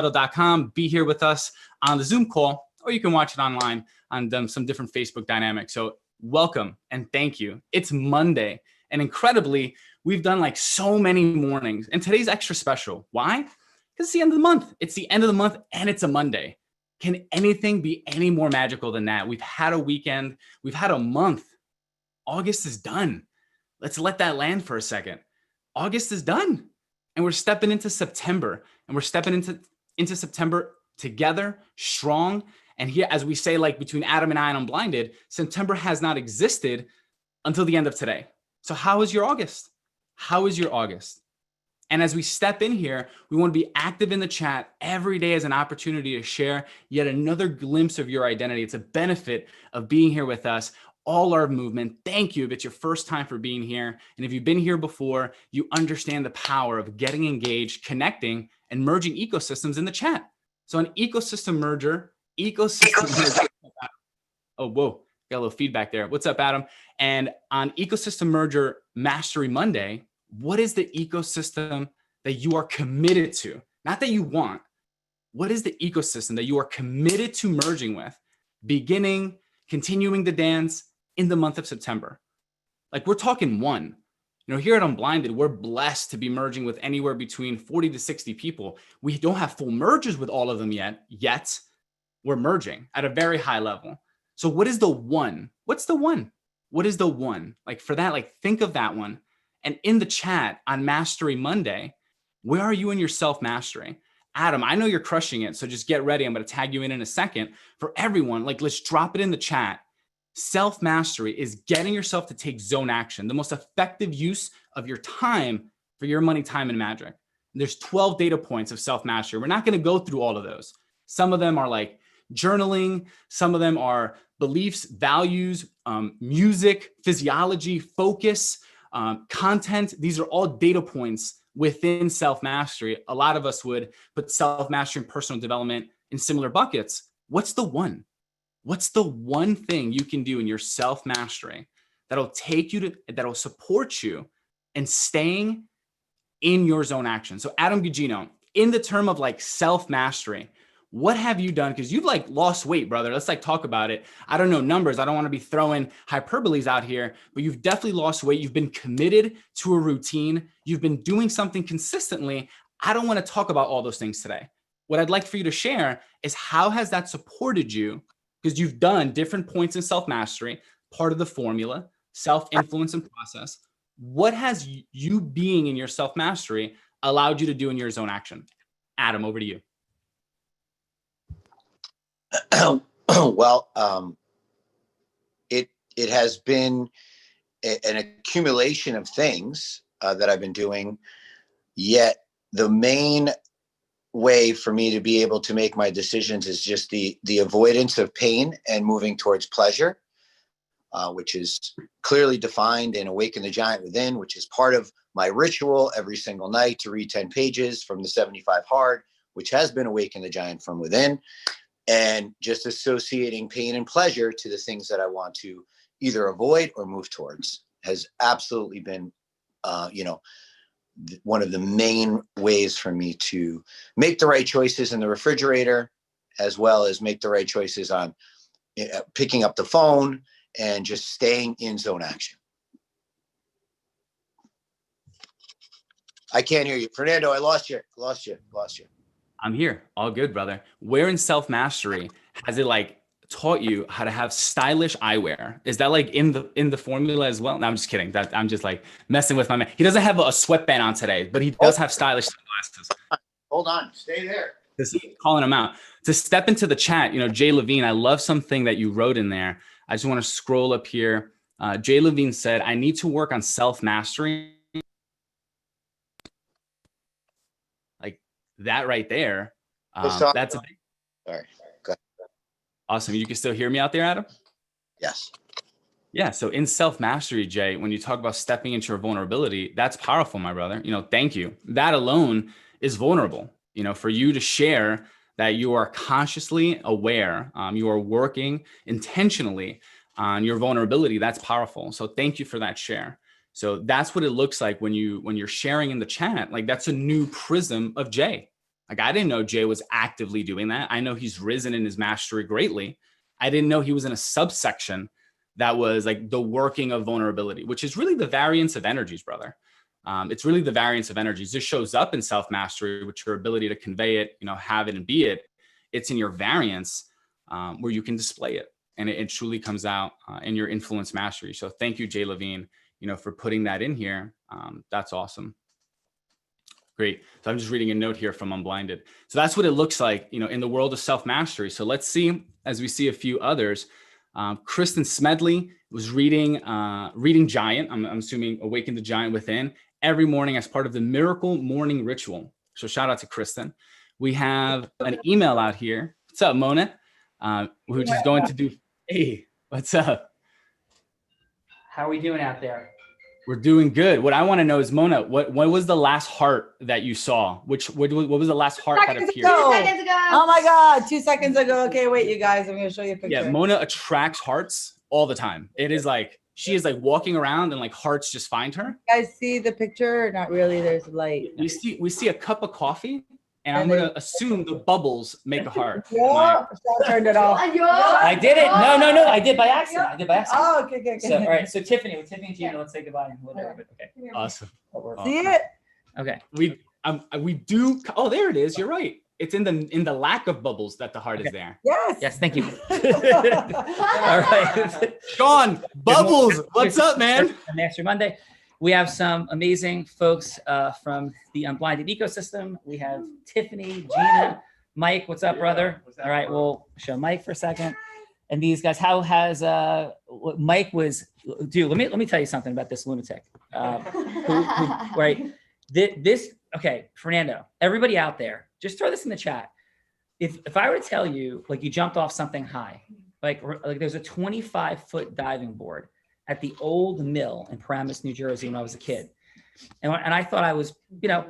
huddle.com. Be here with us on the Zoom call, or you can watch it online on some different Facebook dynamics. So welcome and thank you. It's Monday, and incredibly, we've done like so many mornings, and today's extra special. Why? Because it's the end of the month. It's the end of the month, and it's a Monday. Can anything be any more magical than that? We've had a weekend. We've had a month. August is done. Let's let that land for a second. August is done, and we're stepping into September, and we're stepping into September together, strong. And here, as we say, like between Adam and I on Unblinded, September has not existed until the end of today. So how is your August? How is your August? And as we step in here, we want to be active in the chat every day as an opportunity to share yet another glimpse of your identity. It's a benefit of being here with us, all our movement. Thank you if it's your first time for being here. And if you've been here before, you understand the power of getting engaged, connecting, and merging ecosystems in the chat. So an ecosystem merger. Oh, whoa, got a little feedback there. What's up, Adam? And on Ecosystem Merger Mastery Monday, what is the ecosystem that you are committed to? Not that you want. What is the ecosystem that you are committed to merging with, continuing the dance in the month of September? Like, we're talking one. You know, here at Unblinded, we're blessed to be merging with anywhere between 40 to 60 people. We don't have full merges with all of them yet. We're merging at a very high level. So what is the one? What's the one? What is the one? Like, for that, like, think of that one. And in the chat on Mastery Monday, where are you in your self-mastery? Adam, I know you're crushing it, so just get ready. I'm going to tag you in a second. For everyone, like, let's drop it in the chat. Self-mastery is getting yourself to take zone action, the most effective use of your time for your money, time, and magic. There's 12 data points of self-mastery. We're not going to go through all of those. Some of them are like journaling. Some of them are beliefs, values, music, physiology, focus, content. These are all data points within self-mastery. A lot of us would put self-mastery and personal development in similar buckets. What's the one? What's the one thing you can do in your self-mastery that'll that'll support you in staying in your zone action? So Adam Gugino, in the term of like self-mastery, what have you done? Because you've like lost weight, brother. Let's like talk about it. I don't know numbers. I don't want to be throwing hyperboles out here, but you've definitely lost weight. You've been committed to a routine. You've been doing something consistently. I don't want to talk about all those things today. What I'd like for you to share is how has that supported you? Because you've done different points in self-mastery, part of the formula, self-influence and process. What has you being in your self-mastery allowed you to do in your zone action? Adam, over to you. Well, it has been an accumulation of things that I've been doing, yet the main way for me to be able to make my decisions is just the avoidance of pain and moving towards pleasure, which is clearly defined in Awaken the Giant Within, which is part of my ritual every single night to read 10 pages from the 75 Hard, which has been Awaken the Giant from within. And just associating pain and pleasure to the things that I want to either avoid or move towards has absolutely been, one of the main ways for me to make the right choices in the refrigerator, as well as make the right choices on picking up the phone and just staying in zone action. I can't hear you. Fernando, I lost you. I'm here. All good, brother. Where in self-mastery has it like taught you how to have stylish eyewear? Is that like in the formula as well? No, I'm just kidding. I'm just like messing with my man. He doesn't have a sweatband on today, but he does have stylish sunglasses. Hold on. Stay there. Calling him out. To step into the chat, Jay Levine, I love something that you wrote in there. I just want to scroll up here. Jay Levine said, I need to work on self-mastery. That right there, that's a big. All right. Go ahead. Awesome. You can still hear me out there, Adam? Yes. Yeah. So in self-mastery, Jay, when you talk about stepping into your vulnerability, that's powerful, my brother. Thank you. That alone is vulnerable, for you to share that you are consciously aware, you are working intentionally on your vulnerability. That's powerful. So thank you for that share. So that's what it looks like when you're sharing in the chat. Like, that's a new prism of Jay. Like, I didn't know Jay was actively doing that. I know he's risen in his mastery greatly. I didn't know he was in a subsection that was like the working of vulnerability, which is really the variance of energies, brother. It's really the variance of energies. This shows up in self-mastery, which your ability to convey it, have it and be it. It's in your variance where you can display it. And it truly comes out in your influence mastery. So thank you, Jay Levine, for putting that in here. That's awesome. Great. So I'm just reading a note here from Unblinded. So that's what it looks like, in the world of self-mastery. So let's see, as we see a few others. Kristen Smedley was reading Giant. I'm assuming Awaken the Giant Within every morning as part of the Miracle Morning Ritual. So shout out to Kristen. We have an email out here. What's up, Mona? Which is going to do. Hey, what's up? How are we doing out there? We're doing good. What I want to know is, Mona, what was the last heart that you saw? What was the last heart that appeared? 2 seconds ago. Oh my God, 2 seconds ago. Okay, wait, you guys, I'm going to show you a picture. Yeah, Mona attracts hearts all the time. It is like, she is like walking around and like hearts just find her. You guys see the picture? Not really, there's light. We see a cup of coffee, and I'm going to assume the bubbles make a heart. Yeah, I turned it off. I did it. No. I did by accident. Oh, okay. So, all right. So Tiffany and Gina, let's say goodbye. Okay. Awesome. See it? Okay. We do. Oh, there it is. You're right. It's in the lack of bubbles that the heart is there. Yes. Yes. Thank you. All right. Sean, bubbles. What's up, man? Master Monday. We have some amazing folks from the Unblinded ecosystem. We have Tiffany, Gina, Mike. What's up, brother? All right, we'll show Mike for a second. And these guys, how has Mike was? Dude, let me tell you something about this lunatic. Right? This. Okay, Fernando. Everybody out there, just throw this in the chat. If I were to tell you, like, you jumped off something high, like there's a 25-foot diving board at the old mill in Paramus, New Jersey, when I was a kid. And I thought I was,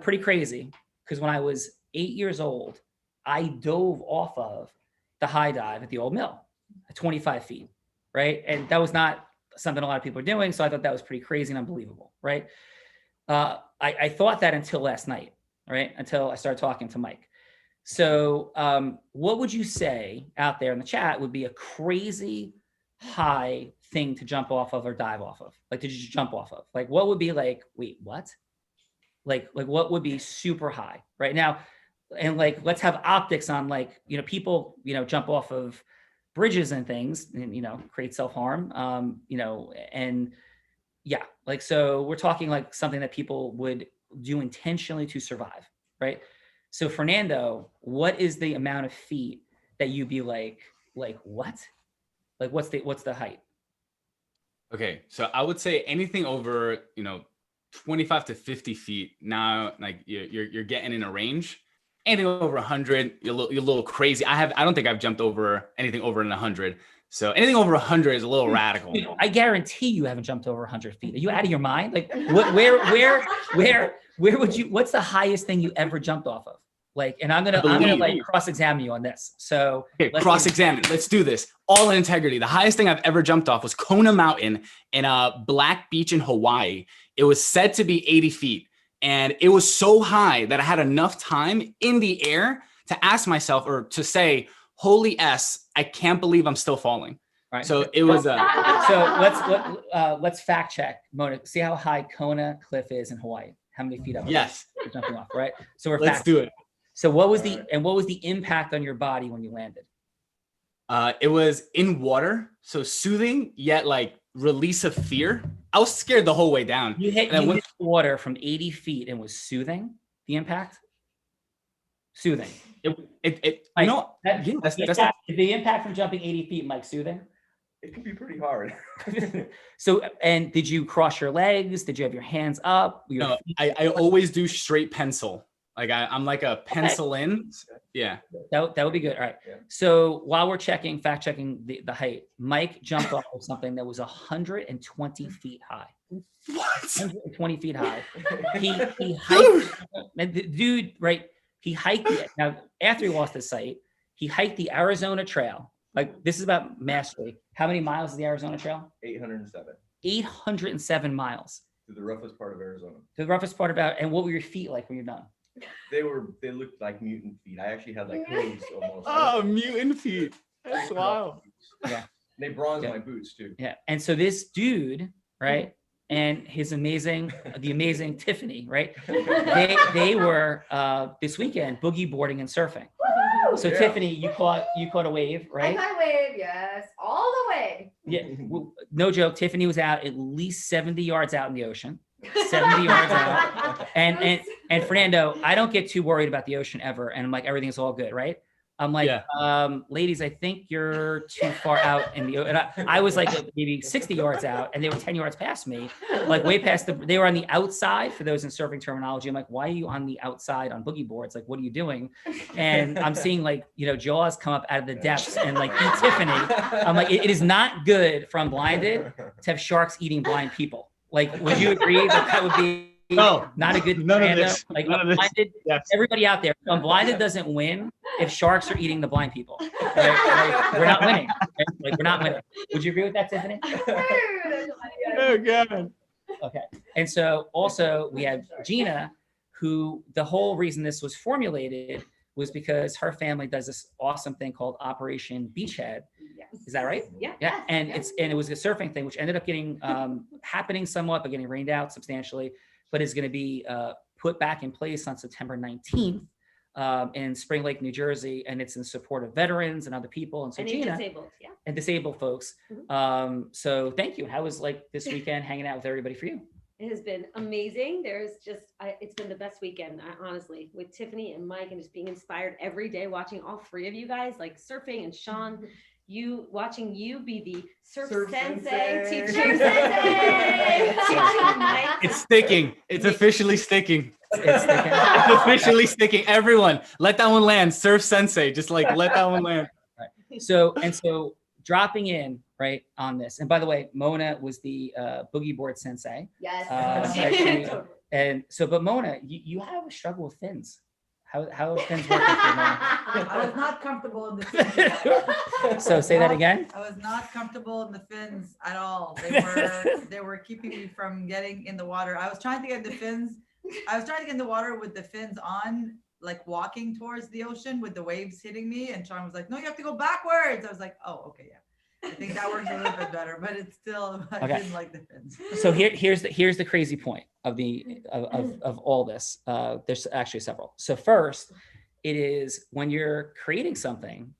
pretty crazy, because when I was 8 years old, I dove off of the high dive at the old mill at 25 feet, right? And that was not something a lot of people are doing. So I thought that was pretty crazy and unbelievable, right? I thought that until last night, right? Until I started talking to Mike. So what would you say out there in the chat would be a crazy high thing to jump off of or dive off of? Like, did you jump off of? Like, what would be like, wait, what? Like what would be super high right now? And like, let's have optics on, like, people, jump off of bridges and things and, create self-harm, and yeah, like, so we're talking like something that people would do intentionally to survive, right? So Fernando, what is the amount of feet that you'd be like what? Like, what's the height? Okay, so I would say anything over 25 to 50 feet. Now, like, you're getting in a range. Anything over 100, you're a little crazy. I don't think I've jumped over anything over 100. So anything over 100 is a little radical. I guarantee you haven't jumped over 100 feet. Are you out of your mind? Like, where would you? What's the highest thing you ever jumped off of? Like, and I'm gonna like cross-examine you on this. So okay, cross-examine. Let's do this. All in integrity. The highest thing I've ever jumped off was Kona Mountain in a Black Beach in Hawaii. It was said to be 80 feet. And it was so high that I had enough time in the air to ask myself, or to say, holy S, I can't believe I'm still falling. Right. So it was so let's fact check, Mona. See how high Kona Cliff is in Hawaii. How many feet up? Yes. You're jumping off, right? So let's do it. So what was the impact on your body when you landed? It was in water, so soothing, yet like release of fear. I was scared the whole way down. You hit water from 80 feet and was soothing, the impact? Soothing. That's the impact from jumping 80 feet, Mike, soothing? It can be pretty hard. So, and did you cross your legs? Did you have your hands up? No, I always do straight pencil. Like I'm like a pencil in. Yeah. That would be good. All right. Yeah. So while we're fact checking the height, Mike jumped off of something that was 120 feet high. What? 120 feet high. He hiked, and the dude, right? He hiked it. Now, after he lost his sight, he hiked the Arizona Trail. Like, this is about mastery. How many miles is the Arizona Trail? 807. 807 miles. To the roughest part of Arizona. The roughest part about, and what were your feet like when you're done? They looked like mutant feet. I actually had like hooves almost. Oh, mutant feet. That's wild. Yeah. They bronzed Yeah. my boots too. Yeah. And so this dude, right, and the amazing Tiffany, right, they were this weekend boogie boarding and surfing. So Yeah. Tiffany, you caught a wave, right? I wave, yes, all the way. Yeah. No joke. Tiffany was out at least 70 yards out in the ocean. 70 yards out. And Fernando, I don't get too worried about the ocean ever. And I'm like, everything's all good, right? I'm like, ladies, I think you're too far out in the ocean. I was like maybe 60 yards out, and they were 10 yards past me, like way past they were on the outside. For those in surfing terminology, I'm like, why are you on the outside on boogie boards? Like, what are you doing? And I'm seeing like, jaws come up out of the depths and like eat Tiffany. I'm like, it is not good for Unblinded to have sharks eating blind people. Like, would you agree that would be not a good none of this. Like, None of this. Unblinded, Yes. everybody out there, Unblinded doesn't win if sharks are eating the blind people. Right? Like, we're not winning. Right? Like, we're not winning. Would you agree with that, Tiffany? Oh, God. Okay. And so also we have Gina, who the whole reason this was formulated was because her family does this awesome thing called Operation Beachhead. Yes. Is that right? Yeah. Yeah. And it was a surfing thing, which ended up getting happening somewhat, but getting rained out substantially, but is going to be put back in place on September 19th in Spring Lake, New Jersey. And it's in support of veterans and other people. And so Gina, disabled, yeah. and disabled folks. So thank you. How was like this weekend hanging out with everybody for you? It has been amazing. It's been the best weekend, honestly, with Tiffany and Mike, and just being inspired every day, watching all three of you guys, like surfing, and Sean, watching you be the surf sensei, teacher sensei. Teaching Mike. It's sticking. It's officially sticking. It's sticking. It's officially sticking. Everyone, let that one land. Surf sensei. Just like let that one land. So dropping in right on this. And by the way, Mona was the boogie board sensei. Yes. And so, but Mona, you have a struggle with fins. How are fins working for you, Mona? I was not comfortable in the fins. So say that again. I was not comfortable in the fins at all. They were keeping me from getting in the water. I was trying to get the fins. I was trying to get in the water with the fins on, like walking towards the ocean with the waves hitting me. And Sean was like, no, you have to go backwards. I was like, oh, okay, yeah. I think that works a little bit better, but it's still, I didn't like the fins. So here's the crazy point of all this. There's actually several. So first, it is when you're creating something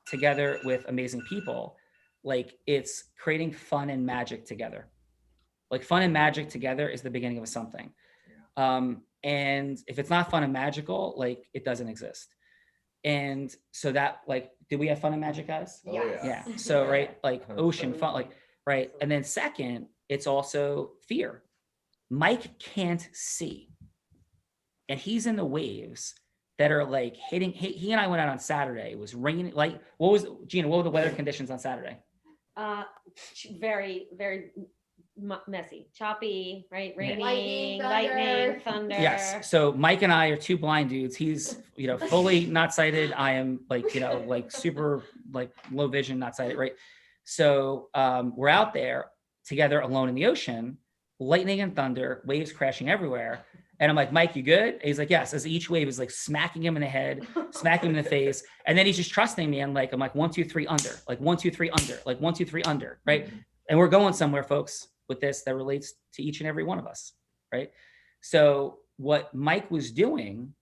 together with amazing people, like it's creating fun and magic together. Like fun and magic together is the beginning of something. And if it's not fun and magical, like it doesn't exist. And so that, like, did we have fun and magic, guys? Oh, yeah. Yeah. So, right, like ocean fun, like, right. And then second, it's also fear. Mike can't see. And he's in the waves that are like hitting. He and I went out on Saturday. It was raining. Like, Gina, what were the weather conditions on Saturday? Very, very messy, choppy, right? Yeah. Lightning, thunder. Yes. So Mike and I are two blind dudes. He's, fully not sighted. I am like, like super like low vision, not sighted. Right. So we're out there together alone in the ocean, lightning and thunder, waves crashing everywhere. And I'm like, Mike, you good? And he's like, yes. As each wave is like smacking him in the head, smacking him in the face. And then he's just trusting me. I'm like, 1, 2, 3 under, like 1, 2, 3 under, like 1, 2, 3 under. Right. And we're going somewhere, folks, with this that relates to each and every one of us, right? So what Mike was doing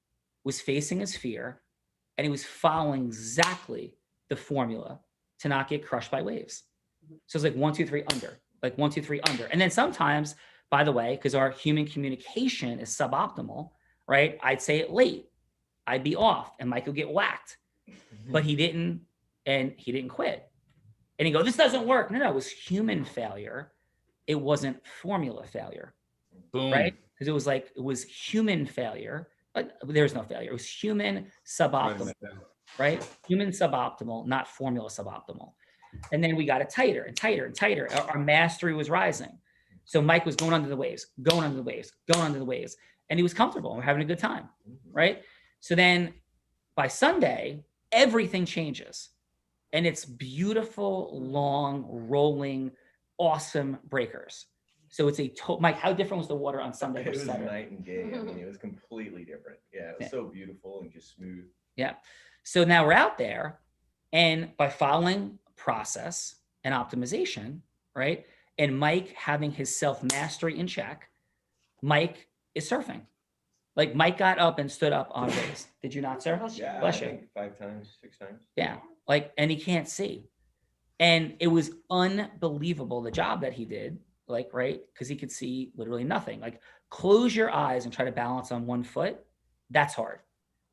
was facing his fear, and he was following exactly the formula to not get crushed by waves. So it's like 1, 2, 3 under, like 1, 2, 3 under. And then sometimes, by the way, because our human communication is suboptimal, right? I'd say it late, I'd be off, and Mike would get whacked, but he didn't, and he didn't quit. And he go, this doesn't work. No, it was human failure. It wasn't formula failure. Boom. Right? Because it was human failure, but there's no failure. It was human suboptimal, right? Human suboptimal, not formula suboptimal. And then we got it tighter and tighter and tighter. Our mastery was rising. So Mike was going under the waves, going under the waves, going under the waves, and he was comfortable. We're having a good time, right? So then by Sunday, everything changes. And it's beautiful, long, rolling, awesome breakers. So it's Mike, how different was the water on Sunday It versus was Saturday? night and day. I mean, it was completely different. Yeah, it was so beautiful and just smooth. Yeah. So now we're out there, and by following process and optimization, right? And Mike having his self-mastery in check, Mike is surfing. Like Mike got up and stood up on waves. Did you not, sir? Yeah, Bless I you. think 5 times, 6 times. Yeah. Like, and he can't see. And it was unbelievable the job that he did, like, right? Because he could see literally nothing. Like, close your eyes and try to balance on one foot. That's hard,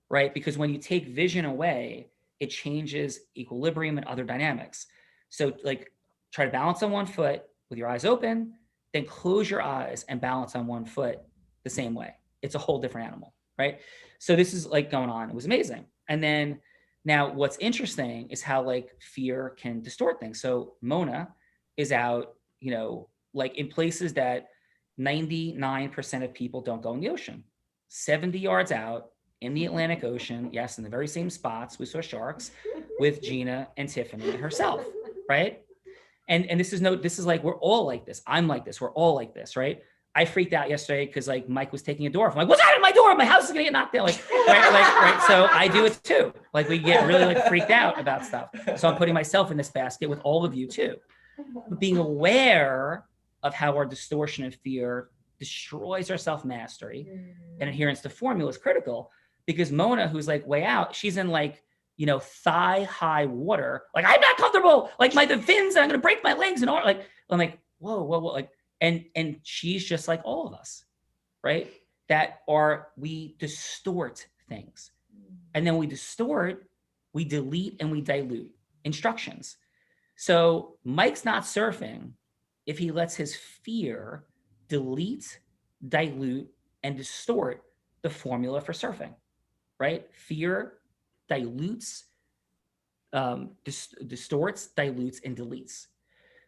right? Because when you take vision away, it changes equilibrium and other dynamics. So, like, try to balance on one foot with your eyes open, then close your eyes and balance on one foot the same way. It's a whole different animal, right? So this is like going on. It was amazing. And then now what's interesting is how like fear can distort things. So Mona is out, you know, like in places that 99% of people don't go in the ocean. 70 yards out in the Atlantic Ocean, yes, in the very same spots we saw sharks with Gina and Tiffany and herself, right? And this is like, we're all like this. I'm like this. We're all like this, right? I freaked out yesterday because like Mike was taking a door off. I'm like, what's out of my door? My house is gonna get knocked down. Like, right. So I do it too. Like we get really like freaked out about stuff. So I'm putting myself in this basket with all of you too. But being aware of how our distortion of fear destroys our self-mastery and adherence to formula is critical, because Mona, who's like way out, she's in like, you know, thigh-high water. Like, I'm not comfortable. Like the fins, and I'm gonna break my legs and all. Like, I'm like, whoa, like. And she's just like all of us, right? We distort things. And then we distort, we delete, and we dilute instructions. So Mike's not surfing if he lets his fear delete, dilute, and distort the formula for surfing, right? Fear dilutes, distorts, dilutes, and deletes.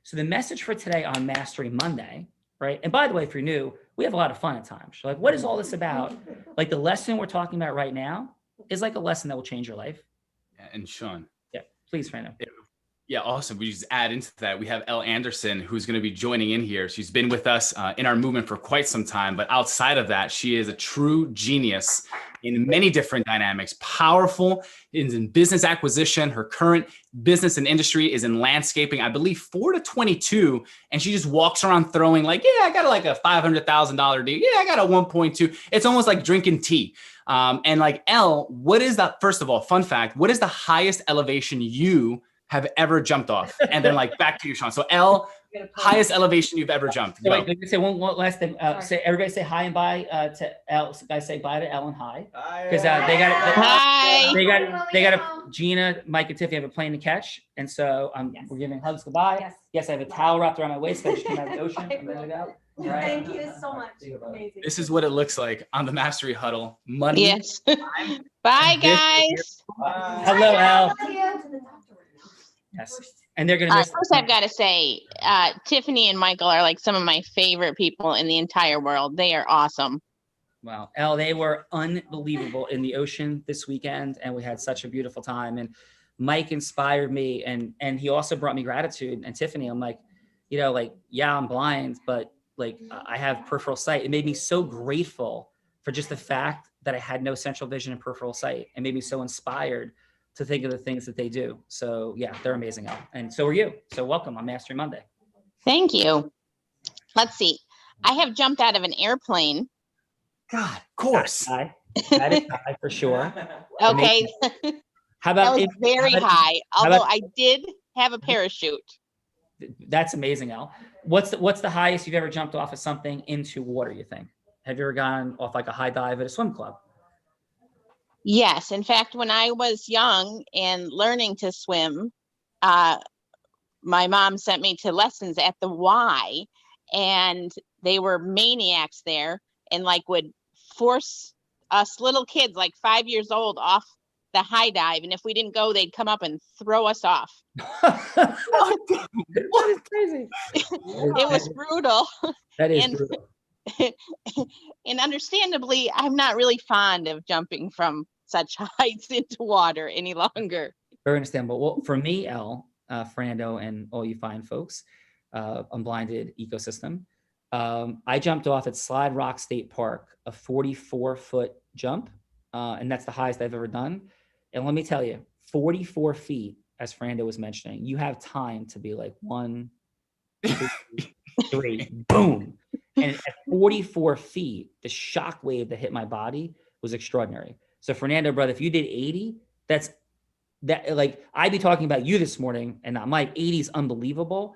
So the message for today on Mastery Monday, right? And by the way, if you're new, we have a lot of fun at times. You're like, what is all this about? Like the lesson we're talking about right now is like a lesson that will change your life. And Sean. Yeah, please, Fernando. Yeah, awesome. We just add into that. We have Elle Anderson, who's going to be joining in here. She's been with us in our movement for quite some time, but outside of that, she is a true genius in many different dynamics, powerful in business acquisition. Her current business and industry is in landscaping, I believe 4 to 22. And she just walks around throwing like, yeah, I got like a $500,000 deal. Yeah, I got a 1.2. It's almost like drinking tea. And like Elle, what is that? First of all, fun fact, what is the highest elevation you have ever jumped off? And then like back to you, Sean. So Elle, highest elevation you've ever jumped. So wait, say one last thing. Say everybody say hi and bye to Elle. So guys say bye to Elle and hi. Because they got a Gina, Mike, and Tiffany have a plane to catch. And so we're giving hugs goodbye. Yes, I have a towel wrapped around my waist. I just came out of the ocean. I'm ready to go. Right. Thank you so much. Amazing. This is what it looks like on the Mastery Huddle. Money. Yes. Bye, guys. Hello, Elle. Yes. And they're going to miss. First, I've got to say, Tiffany and Michael are like some of my favorite people in the entire world. They are awesome. Wow. Elle, they were unbelievable in the ocean this weekend, and we had such a beautiful time. And Mike inspired me, and he also brought me gratitude. And Tiffany, I'm like, you know, like, yeah, I'm blind, but like I have peripheral sight. It made me so grateful for just the fact that I had no central vision and peripheral sight. It made me so inspired to think of the things that they do. So yeah, they're amazing, Elle. And so are you. So welcome on Mastery Monday. Thank you. Let's see. I have jumped out of an airplane. God, of course. That is high for sure. Okay. How about that was very high, although I did have a parachute. That's amazing, Elle. What's the highest you've ever jumped off of something into water, you think? Have you ever gone off like a high dive at a swim club? Yes. In fact, when I was young and learning to swim, my mom sent me to lessons at the Y, and they were maniacs there and like would force us little kids like 5 years old off the high dive. And if we didn't go, they'd come up and throw us off. That is crazy. It was brutal. That is brutal. And understandably, I'm not really fond of jumping from such heights into water any longer. Very understandable. Well, for me, Elle, Fernando, and all you fine folks, Unblinded Ecosystem, I jumped off at Slide Rock State Park, a 44-foot jump. And that's the highest I've ever done. And let me tell you, 44 feet, as Fernando was mentioning, you have time to be like 1, 2, 3, boom. And at 44 feet, the shock wave that hit my body was extraordinary. So Fernando, brother, if you did 80, that like I'd be talking about you this morning and not Mike. 80 is unbelievable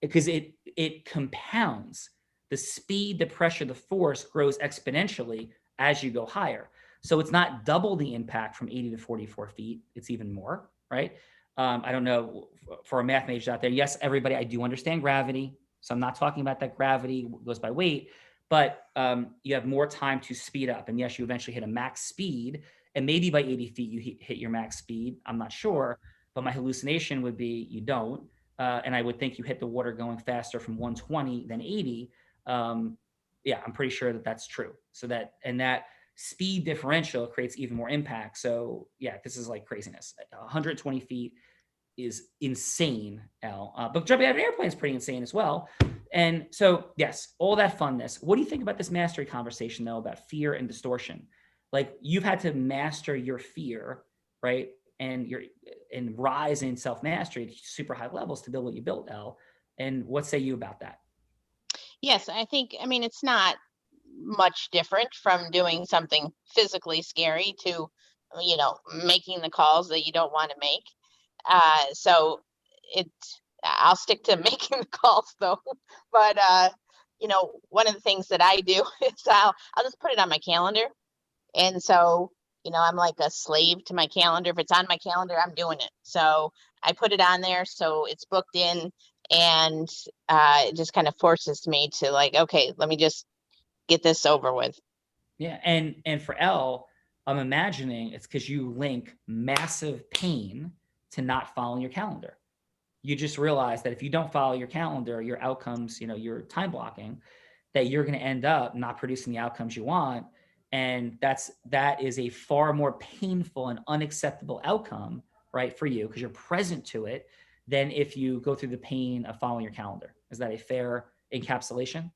because it compounds. The speed, the pressure, the force grows exponentially as you go higher. So it's not double the impact from 80 to 44 feet. It's even more, right? I don't know for our math majors out there. Yes, everybody, I do understand gravity. So I'm not talking about that gravity goes by weight, but you have more time to speed up. And yes, you eventually hit a max speed. And maybe by 80 feet, you hit your max speed. I'm not sure, but my hallucination would be you don't. And I would think you hit the water going faster from 120 than 80. Yeah, I'm pretty sure that that's true. So that speed differential creates even more impact. So yeah, this is like craziness. 120 feet is insane, Elle. But jumping out of an airplane is pretty insane as well. And so yes, all that funness. What do you think about this mastery conversation though, about fear and distortion? Like you've had to master your fear, right? And rise in self-mastery to super high levels to build what you built, Elle. And what say you about that? Yes, I mean, it's not much different from doing something physically scary to, making the calls that you don't want to make. So I'll stick to making the calls though. But, one of the things that I do is I'll just put it on my calendar. And so, I'm like a slave to my calendar. If it's on my calendar, I'm doing it. So I put it on there. So it's booked in, and it just kind of forces me to like, okay, let me just get this over with. Yeah. And for Elle, I'm imagining it's because you link massive pain to not following your calendar. You just realize that if you don't follow your calendar, your outcomes, your time blocking, that you're going to end up not producing the outcomes you want. And that is a far more painful and unacceptable outcome, right, for you because you're present to it than if you go through the pain of following your calendar. Is that a fair encapsulation?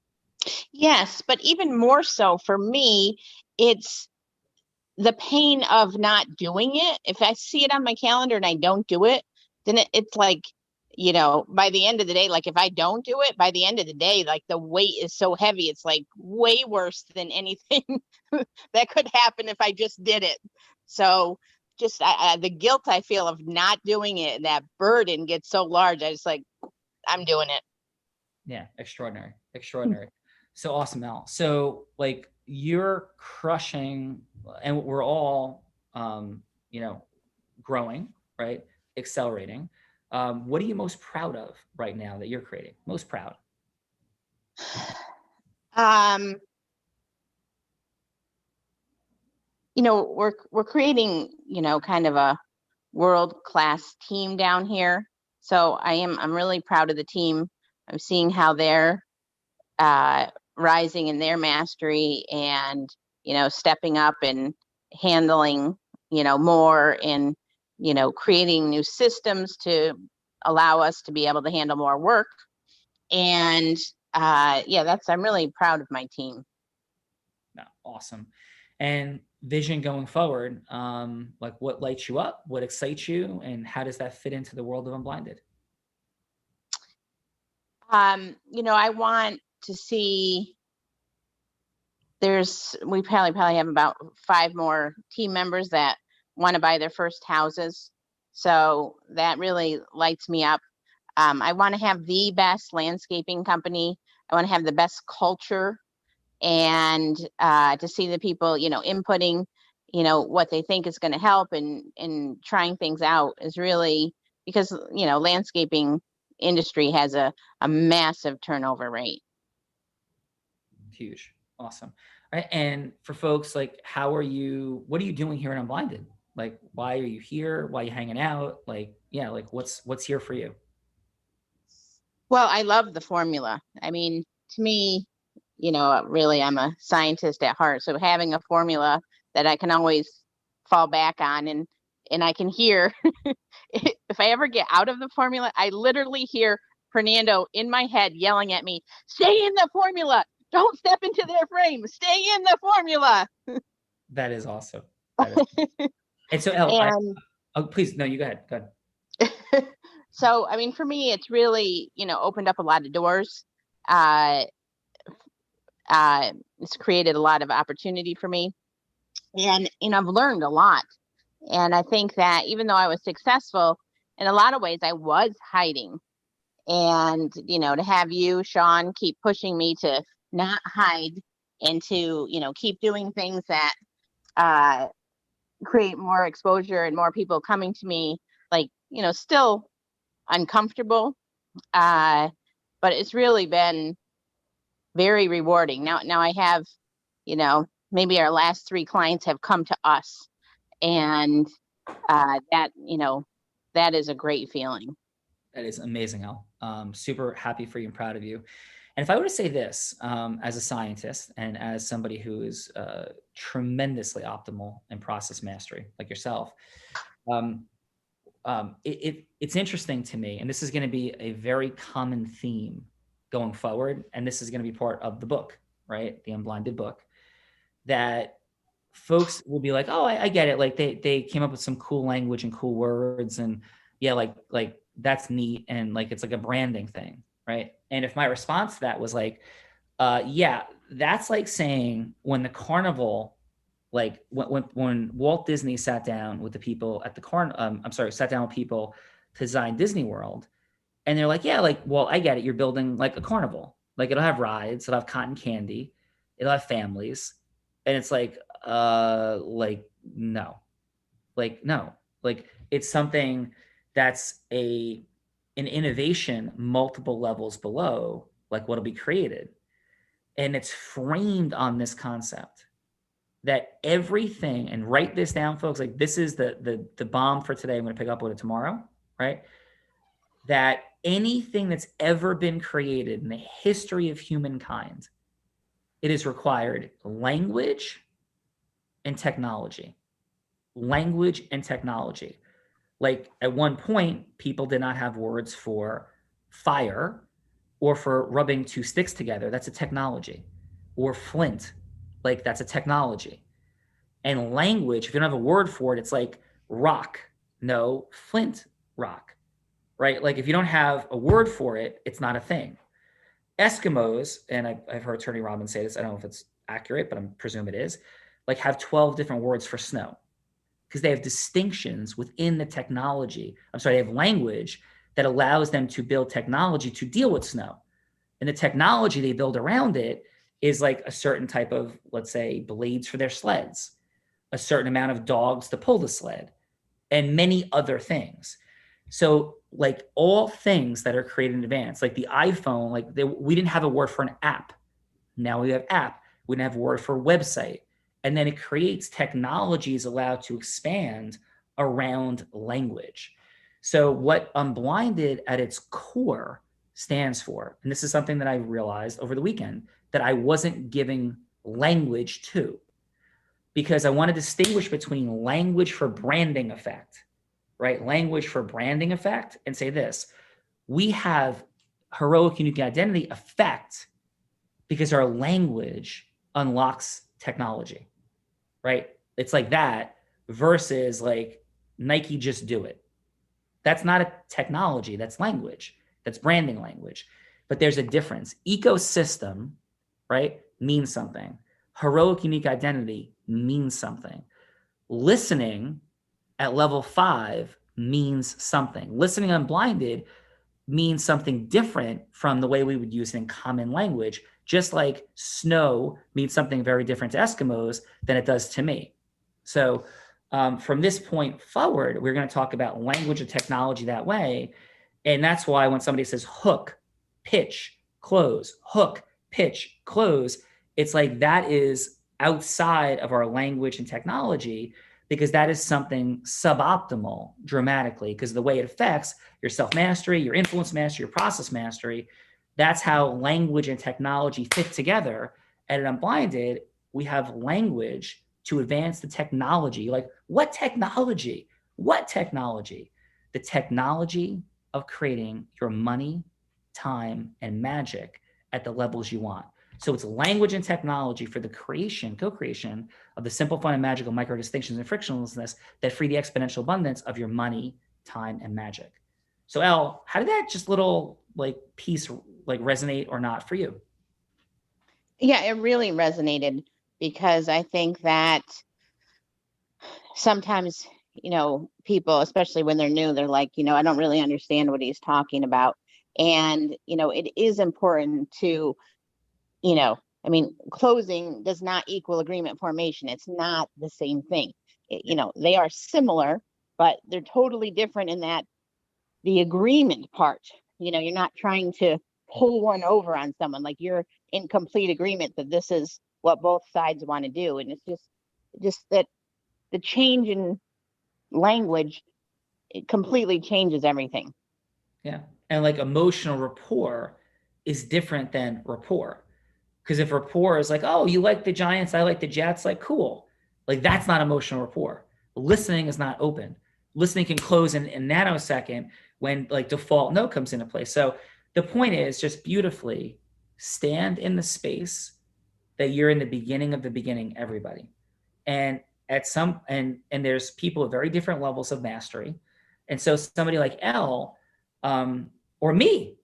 Yes, but even more so for me, it's the pain of not doing it. If I see it on my calendar and I don't do it, then it's like, by the end of the day, like if I don't do it, by the end of the day, like the weight is so heavy, it's like way worse than anything that could happen if I just did it. So just the guilt I feel of not doing it, that burden gets so large. I just like, I'm doing it. Yeah, extraordinary. So awesome, Elle. So like you're crushing, and we're all, growing, right? Accelerating. What are you most proud of right now that you're creating? Most proud? We're creating, kind of a world-class team down here. So I'm really proud of the team. I'm seeing how they're rising in their mastery and, stepping up and handling, more and, creating new systems to allow us to be able to handle more work. And I'm really proud of my team. No, awesome. And vision going forward, like what lights you up, what excites you, and how does that fit into the world of Unblinded? I want to see we probably have about 5 more team members that want to buy their first houses. So that really lights me up. I want to have the best landscaping company. I want to have the best culture, and to see the people, inputting, what they think is going to help and trying things out is really because, landscaping industry has a massive turnover rate. Huge. Awesome. All right. And for folks, like, what are you doing here in Unblinded? Like, why are you here? Why are you hanging out? Like, yeah, like what's here for you? Well, I love the formula. I mean, to me, really, I'm a scientist at heart. So having a formula that I can always fall back on and I can hear if I ever get out of the formula, I literally hear Fernando in my head yelling at me, stay in the formula. Don't step into their frame. Stay in the formula. That is awesome. That is and so, Elle, And oh, please, no, you go ahead. Go ahead. so, I mean, for me, it's really, opened up a lot of doors. It's created a lot of opportunity for me. And, I've learned a lot. And I think that even though I was successful, in a lot of ways, I was hiding. And, to have you, Sean, keep pushing me to not hide and to, keep doing things that create more exposure and more people coming to me, like, still uncomfortable. But it's really been very rewarding. Now I have, maybe our last 3 clients have come to us, and that, that is a great feeling. That is amazing, Elle. Super happy for you and proud of you. And if I were to say this, as a scientist and as somebody who is tremendously optimal in process mastery, like yourself, it's interesting to me, and this is going to be a very common theme going forward, and this is going to be part of the book, right? The Unblinded book, that folks will be like, oh, I get it. Like they came up with some cool language and cool words, and yeah, like that's neat, and like it's like a branding thing, right? And if my response to that was like, yeah, that's like saying when the carnival, like when Walt Disney sat down with the people at the sat down with people to design Disney World, and they're like, yeah, like, well, I get it. You're building like a carnival, like it'll have rides, it'll have cotton candy, it'll have families, and it's like no, like it's something that's an innovation multiple levels below, like what'll be created, and it's framed on this concept that everything, and write this down, folks, like this is the bomb for today. I'm going to pick up with it tomorrow, right? That anything that's ever been created in the history of humankind, it has required language and technology. Language and technology. Like at one point, people did not have words for fire or for rubbing 2 sticks together. That's a technology. Or flint, like that's a technology. And language, if you don't have a word for it, it's like rock. No, flint rock, right? Like if you don't have a word for it, it's not a thing. Eskimos, and I've heard Tony Robbins say this, I don't know if it's accurate, but I presume it is, like have 12 different words for snow because they have distinctions within the technology. They have language that allows them to build technology to deal with snow. And the technology they build around it is like a certain type of, let's say, blades for their sleds, a certain amount of dogs to pull the sled, and many other things. So like all things that are created in advance, like the iPhone, like we didn't have a word for an app. Now we have app. We didn't have a word for website. And then it creates technologies allowed to expand around language. So what Unblinded at its core stands for, and this is something that I realized over the weekend, that I wasn't giving language to, because I want to distinguish between language for branding effect, right? Language for branding effect, and say this: we have heroic unique identity effect because our language unlocks technology, right? It's like that versus like Nike just do it. That's not a technology, that's language. That's branding language. But there's a difference. Ecosystem, right, means something. Heroic unique identity means something. Listening at level 5 means something. Listening unblinded means something different from the way we would use it in common language, just like snow means something very different to Eskimos than it does to me. So from this point forward, we're going to talk about language and technology that way. And that's why when somebody says hook, pitch, close, hook, pitch, close, it's like that is outside of our language and technology, because that is something suboptimal dramatically, because the way it affects your self-mastery, your influence mastery, your process mastery, that's how language and technology fit together. And at Unblinded, we have language to advance the technology. Like, what technology? What technology? The technology of creating your money, time, and magic at the levels you want. So it's language and technology for the co-creation of the simple, fun, and magical micro distinctions and frictionlessness that free the exponential abundance of your money, time, and magic. So Elle, how did that just little like piece like resonate or not for you? Yeah, it really resonated because I think that sometimes, people, especially when they're new, they're like, I don't really understand what he's talking about. And, it is important to, closing does not equal agreement formation. It's not the same thing. They are similar, but they're totally different in that the agreement part, you're not trying to pull one over on someone. Like, you're in complete agreement that this is what both sides want to do. And it's just that the change in language, it completely changes everything. Yeah. And like emotional rapport is different than rapport. Because if rapport is like, oh, you like the Giants, I like the Jets, like, cool. Like, that's not emotional rapport. Listening is not open. Listening can close in a nanosecond when like default no comes into place. So the point is just beautifully stand in the space that you're in the beginning of the beginning, everybody. And and there's people at very different levels of mastery. And so somebody like Elle, or me,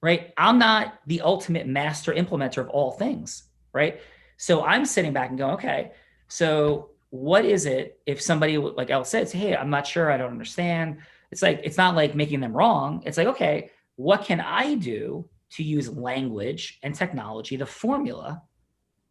right? I'm not the ultimate master implementer of all things, right? So I'm sitting back and going, okay, so what is it if somebody like Elle says, hey, I'm not sure, I don't understand. It's like, it's not like making them wrong. It's like, okay, what can I do to use language and technology, the formula,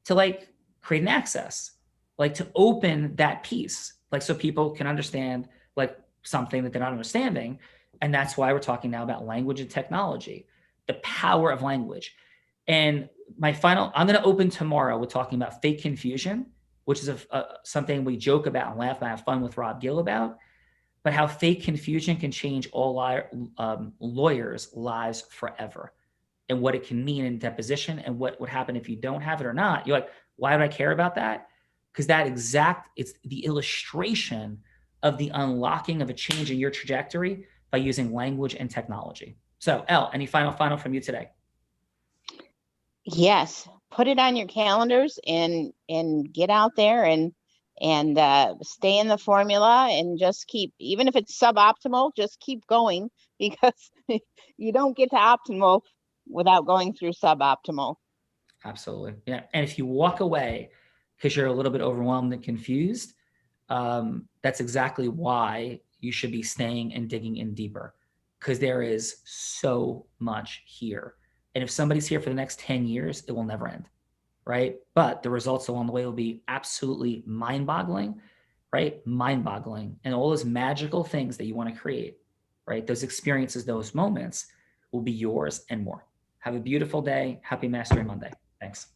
to like create an access, like to open that piece, like so people can understand like something that they're not understanding. And that's why we're talking now about language and technology, the power of language. And I'm going to open tomorrow with talking about fake confusion, which is something we joke about and laugh and have fun with Rob Gill about, but how fake confusion can change all lawyers' lives forever, and what it can mean in deposition and what would happen if you don't have it or not. You're like, why would I care about that? Because it's the illustration of the unlocking of a change in your trajectory by using language and technology. So Elle, any final from you today? Yes, put it on your calendars and get out there and stay in the formula and just keep, even if it's suboptimal, just keep going, because you don't get to optimal without going through suboptimal. Absolutely. Yeah. And if you walk away because you're a little bit overwhelmed and confused, that's exactly why you should be staying and digging in deeper, because there is so much here. And if somebody's here for the next 10 years, it will never end, right? But the results along the way will be absolutely mind-boggling, right? Mind-boggling. And all those magical things that you want to create, right? Those experiences, those moments will be yours and more. Have a beautiful day. Happy Mastery Monday. Thanks.